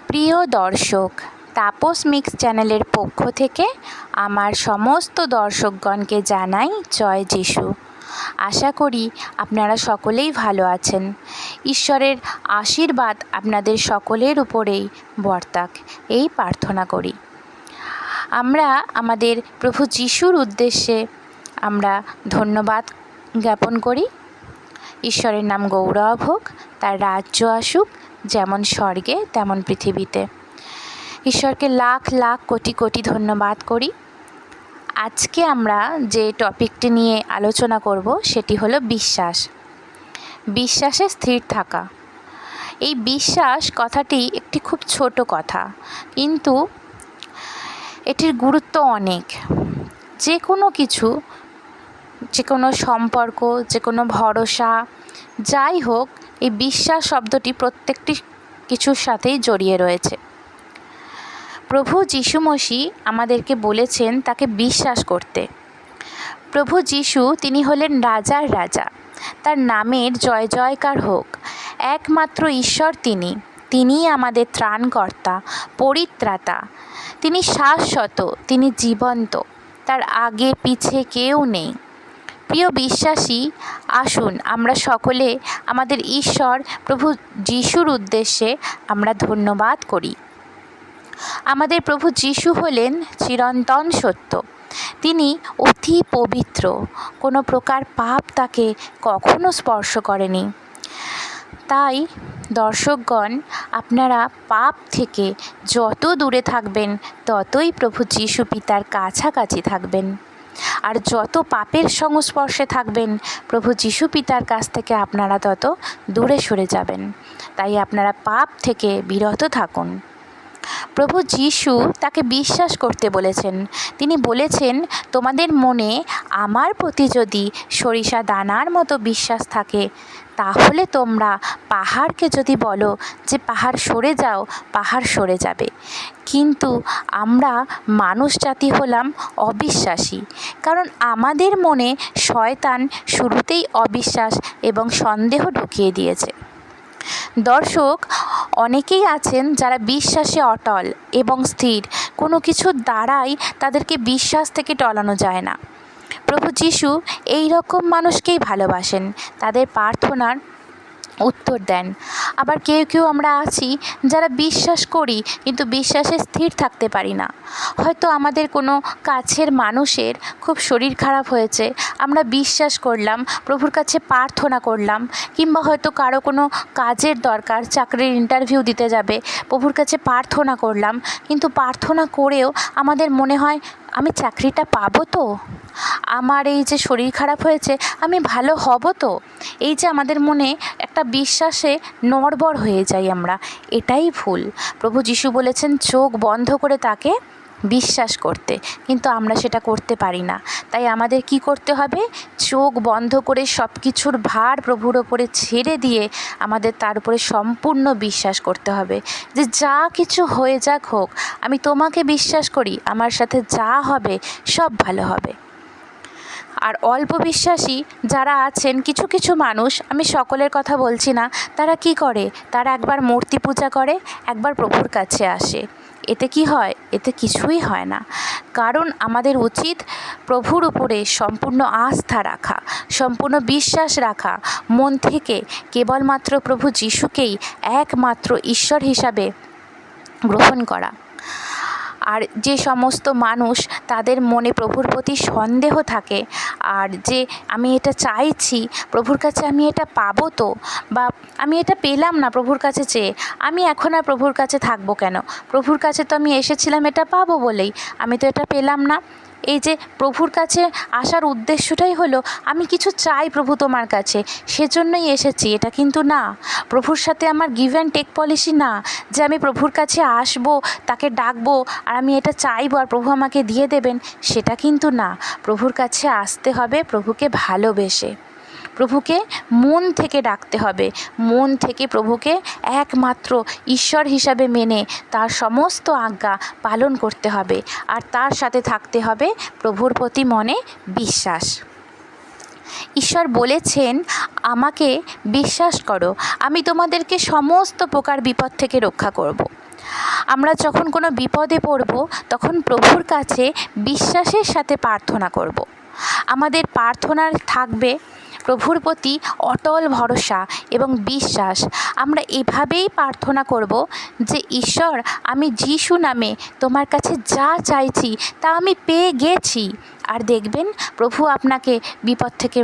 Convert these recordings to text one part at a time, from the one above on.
প্রিয় দর্শক, তাপস মিক্স চ্যানেলের পক্ষ থেকে আমার সমস্ত দর্শকগণকে জানাই জয় যিশু। আশা করি আপনারা সকলেই ভালো আছেন। ঈশ্বরের আশীর্বাদ আপনাদের সকলের উপরেই বর্তাক, এই প্রার্থনা করি। আমরা আমাদের প্রভু যিশুর উদ্দেশ্যে আমরা ধন্যবাদ জ্ঞাপন করি। ঈশ্বরের নাম গৌরব হোক, তার রাজ্য আসুক, যেমন স্বর্গে তেমন পৃথিবীতে। ঈশ্বরকে লাখ লাখ কোটি কোটি ধন্যবাদ করি। আজকে আমরা যে টপিকটি নিয়ে আলোচনা করব সেটি হলো বিশ্বাস। বিশ্বাসে স্থির থাকা। এই বিশ্বাস কথাটি একটি খুব ছোট কথা, কিন্তু এটির গুরুত্ব অনেক। যে কোনো কিছু, যে কোনো সম্পর্ক, যে কোনো ভরসা, যাই হোক, এই বিশ্বাস শব্দটি প্রত্যেকটি কিছুর সাথেই জড়িয়ে রয়েছে। প্রভু যিশু মসিহ আমাদেরকে বলেছেন তাকে বিশ্বাস করতে। প্রভু যিশু, তিনি হলেন রাজার রাজা, তার নামের জয় জয়কার হোক। একমাত্র ঈশ্বর তিনিই আমাদের ত্রাণকর্তা, পরিত্রাতা। তিনি শাশ্বত, তিনি জীবন্ত, তার আগে পিছে কেউ নেই। প্রিয় বিশ্বাসী, আসুন আমরা সকলে আমাদের ঈশ্বর প্রভু যিশুর উদ্দেশ্যে আমরা ধন্যবাদ করি। আমাদের প্রভু যিশু হলেন চিরন্তন সত্য। তিনি অতি পবিত্র, কোনো প্রকার পাপ তাকে কখনো স্পর্শ করেনি। তাই দর্শকগণ, আপনারা পাপ থেকে যত দূরে থাকবেন ততই প্রভু যিশু পিতার কাছাকাছি থাকবেন। আর যত পাপের সংস্পর্শে থাকবেন প্রভু যিশু পিতার কাছ থেকে আপনারা তত দূরে সরে যাবেন। তাই আপনারা পাপ থেকে বিরত থাকুন। প্রভু যিশু তাকে বিশ্বাস করতে বলেছেন। তিনি বলেছেন, তোমাদের মনে আমার প্রতি যদি সরিষা দানার মতো বিশ্বাস থাকে, তাহলে তোমরা পাহাড়কে যদি বলো যে পাহাড় সরে যাও, পাহাড় সরে যাবে। কিন্তু আমরা মানুষ জাতি হলাম অবিশ্বাসী, কারণ আমাদের মনে শয়তান শুরুতেই অবিশ্বাস এবং সন্দেহ ঢুকিয়ে দিয়েছে। দর্শক, অনেকেই আছেন যারা বিশ্বাসে অটল এবং স্থির, কোনো কিছুর দ্বারাই তাদেরকে বিশ্বাস থেকে টলানো যায় না। প্রভু যিশু এই রকম মানুষকেই ভালোবাসেন, তাদের প্রার্থনার উত্তর দেন। আবার কেউ কেউ আমরা আছি যারা বিশ্বাস করি কিন্তু বিশ্বাসে স্থির থাকতে পারি না। হয়তো আমাদের কোনো কাছের মানুষের খুব শরীর খারাপ হয়েছে, আমরা বিশ্বাস করলাম, প্রভুর কাছে প্রার্থনা করলাম, কিংবা হয়তো কারো কোনো কাজের দরকার, চাকরির ইন্টারভিউ দিতে যাবে, প্রভুর কাছে প্রার্থনা করলাম, কিন্তু প্রার্থনা করেও আমাদের মনে হয় আমি চাকরিটা পাবো তো, আমার এই যে শরীর খারাপ হয়েছে আমি ভালো হব তো। এই যে আমাদের মনে একটা বিশ্বাসে নড়বড় হয়ে যাই আমরা, এটাই ভুল। প্রভু যিশু বলেছেন চোখ বন্ধ করে তাকে বিশ্বাস করতে, কিন্তু আমরা সেটা করতে পারি না। তাই আমাদের কি করতে হবে? চোখ বন্ধ করে সব কিছুর ভার প্রভুর ওপরে ছেড়ে দিয়ে আমাদের তার উপরে সম্পূর্ণ বিশ্বাস করতে হবে যে যা কিছু হয়ে যাক হোক, আমি তোমাকে বিশ্বাস করি, আমার সাথে যা হবে সব ভালো হবে। আর অল্প বিশ্বাসী যারা আছেন, কিছু কিছু মানুষ, আমি সকলের কথা বলছি না, তারা কি করে? তারা একবার মূর্তি পূজা করে, একবার প্রভুর কাছে আসে। এতে কি হয়? এতে কিছুই হয় না। কারণ আমাদের উচিত প্রভুর উপরে সম্পূর্ণ আস্থা রাখা, সম্পূর্ণ বিশ্বাস রাখা, মন থেকে কেবলমাত্র প্রভু যিশুকেই একমাত্র ঈশ্বর হিসাবে গ্রহণ করা। আর যে সমস্ত মানুষ তাদের মনে প্রভুর প্রতি সন্দেহ থাকে, আর যে আমি এটা চাইছি প্রভুর কাছে, আমি এটা পাবো তো, বা আমি এটা পেলাম না প্রভুর কাছে চেয়ে, আমি এখন আর প্রভুর কাছে থাকবো কেন? প্রভুর কাছে তো আমি এসেছিলাম এটা পাবো বলেই, আমি তো এটা পেলাম না। এই যে প্রভুর কাছে আসার উদ্দেশ্যটাই হলো আমি কিছু চাই প্রভু তোমার কাছে, সেজন্যই এসেছি, এটা কিন্তু না। প্রভুর সাথে আমার গিভ অ্যান্ড টেক পলিসি না, যে আমি প্রভুর কাছে আসবো, তাকে ডাকবো, আর আমি এটা চাইবো আর প্রভু আমাকে দিয়ে দেবেন, সেটা কিন্তু না। প্রভুর কাছে আসতে হবে প্রভুকে ভালোবেসে, প্রভুকে মন থেকে ডাকতে হবে, মন থেকে প্রভুকে একমাত্র ঈশ্বর হিসাবে মেনে তার সমস্ত আজ্ঞা পালন করতে হবে, আর তার সাথে থাকতে হবে প্রভুর প্রতি মনে বিশ্বাস। ঈশ্বর বলেছেন, আমাকে বিশ্বাস করো, আমি তোমাদেরকে সমস্ত প্রকার বিপদ থেকে রক্ষা করব। আমরা যখন কোনো বিপদে পড়ব তখন প্রভুর কাছে বিশ্বাসের সাথে প্রার্থনা করব। আমাদের প্রার্থনার থাকবে প্রভুর প্রতি অটল ভরসা এবং বিশ্বাস। আমরা এভাবেই প্রার্থনা করব যে ঈশ্বর, আমি যিশু নামে তোমার কাছে যা চাইছি তা আমি পেয়ে গেছি। আর দেখবেন প্রভু আপনাকে বিপদ থেকে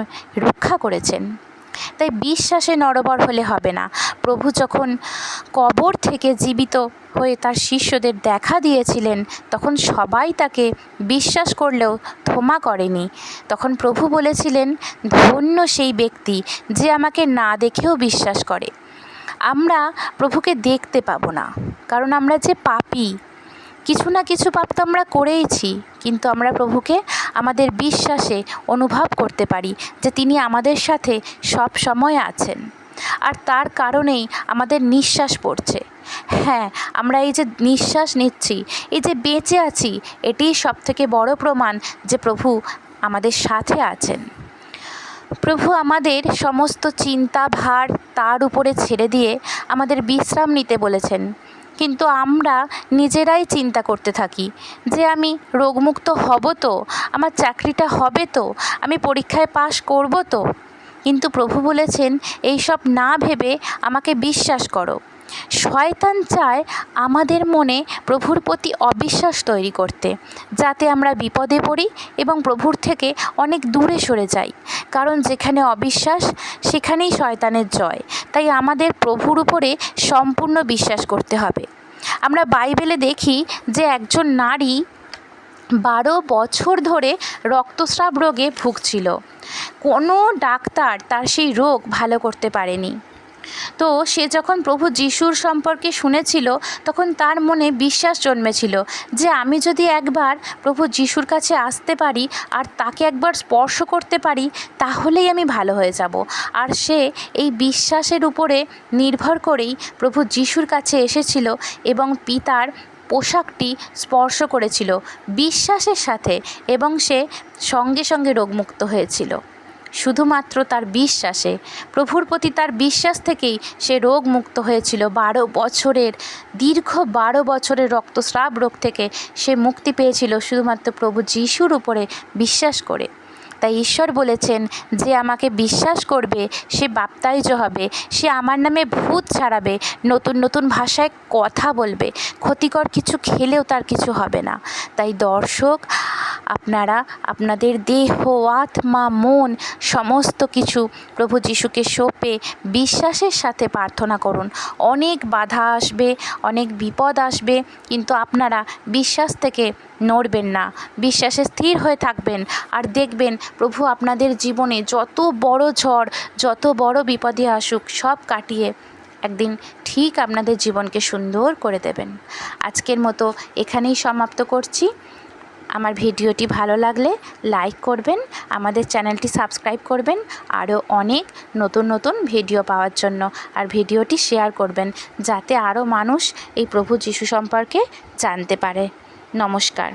রক্ষা করেছেন। তাই বিশ্বাসে নড়বড় হলে হবে না। প্রভু যখন কবর থেকে জীবিত হয়ে তার শিষ্যদের দেখা দিয়েছিলেন তখন সবাই তাকে বিশ্বাস করলেও ক্ষমা করেনি। তখন প্রভু বলেছিলেন, ধন্য সেই ব্যক্তি যে আমাকে না দেখেও বিশ্বাস করে। আমরা প্রভুকে দেখতে পাবো না, কারণ আমরা যে পাপী, কিছু না কিছু পাপ তো আমরা করেইছি, কিন্তু আমরা প্রভুকে আমাদের বিশ্বাসে অনুভব করতে পারি যে তিনি আমাদের সাথে সব সময় আছেন। আর তার কারণেই আমাদের নিঃশ্বাস পড়ছে। হ্যাঁ, আমরা এই যে নিঃশ্বাস নিচ্ছি, এই যে বেঁচে আছি, এটিই সবথেকে বড় প্রমাণ যে প্রভু আমাদের সাথে আছেন। প্রভু আমাদের সমস্ত চিন্তা ভার তার উপরে ছেড়ে দিয়ে আমাদের বিশ্রাম নিতে বলেছেন। কিন্তু আমরা নিজেরাই চিন্তা করতে থাকি যে আমি রোগমুক্ত হব তো, আমার চাকরিটা হবে তো, আমি পরীক্ষায় পাশ করব তো। কিন্তু প্রভু বলেছেন, এইসব না ভেবে আমাকে বিশ্বাস করো। শয়তান চায় আমাদের মনে প্রভুর প্রতি অবিশ্বাস তৈরি করতে, যাতে আমরা বিপদে পড়ি এবং প্রভুর থেকে অনেক দূরে সরে যাই। কারণ যেখানে অবিশ্বাস সেখানেই শয়তানের জয়। তাই আমাদের প্রভুর উপরে সম্পূর্ণ বিশ্বাস করতে হবে। আমরা বাইবেলে দেখি যে একজন নারী 12 বছর ধরে রক্তস্রাব রোগে ভুগছিল। কোনো ডাক্তার তার সেই রোগ ভালো করতে পারেনি। তো সে যখন প্রভু যিশুর সম্পর্কে শুনেছিল তখন তার মনে বিশ্বাস জন্মেছিল যে আমি যদি একবার প্রভু যিশুর কাছে আসতে পারি আর তাকে একবার স্পর্শ করতে পারি তাহলেই আমি ভালো হয়ে যাব। আর সে এই বিশ্বাসের উপরে নির্ভর করেই প্রভু যিশুর কাছে এসেছিল এবং পিতার পোশাকটি স্পর্শ করেছিল বিশ্বাসের সাথে, এবং সে সঙ্গে সঙ্গে রোগমুক্ত হয়েছিল। শুধুমাত্র তার বিশ্বাসে, প্রভুর প্রতি তার বিশ্বাস থেকেই সে রোগ মুক্ত হয়েছিল। 12 বছরের দীর্ঘ 12 বছরের রক্তস্রাব রোগ থেকে সে মুক্তি পেয়েছিল শুধুমাত্র প্রভু যিশুর উপরে বিশ্বাস করে। তাই ঈশ্বর বলেছেন, যে আমাকে বিশ্বাস করবে সে বাপ্তাইজ হবে, সে আমার নামে ভূত ছাড়াবে, নতুন নতুন ভাষায় কথা বলবে, ক্ষতিকর কিছু খেলেও তার কিছু হবে না। তাই দর্শক, আপনারা আপনাদের দেহ, আত্মা, মন সমস্ত কিছু প্রভু যিশুকে সঁপে বিশ্বাসের সাথে প্রার্থনা করুন। অনেক বাধা আসবে, অনেক বিপদ আসবে, কিন্তু আপনারা বিশ্বাস থেকে নড়বেন না, বিশ্বাসে স্থির হয়ে থাকবেন। আর দেখবেন প্রভু আপনাদের জীবনে যত বড় ঝড়, যত বড় বিপদই আসুক সব কাটিয়ে একদিন ঠিক আপনাদের জীবনকে সুন্দর করে দেবেন। আজকের মতো এখানেই সমাপ্ত করছি। আমার ভিডিওটি ভালো লাগলে লাইক করবেন, আমাদের চ্যানেলটি সাবস্ক্রাইব করবেন আরও অনেক নতুন নতুন ভিডিও পাওয়ার জন্য। আর ভিডিওটি শেয়ার করবেন যাতে আরও মানুষ এই প্রভু যিশু সম্পর্কে জানতে পারে। নমস্কার।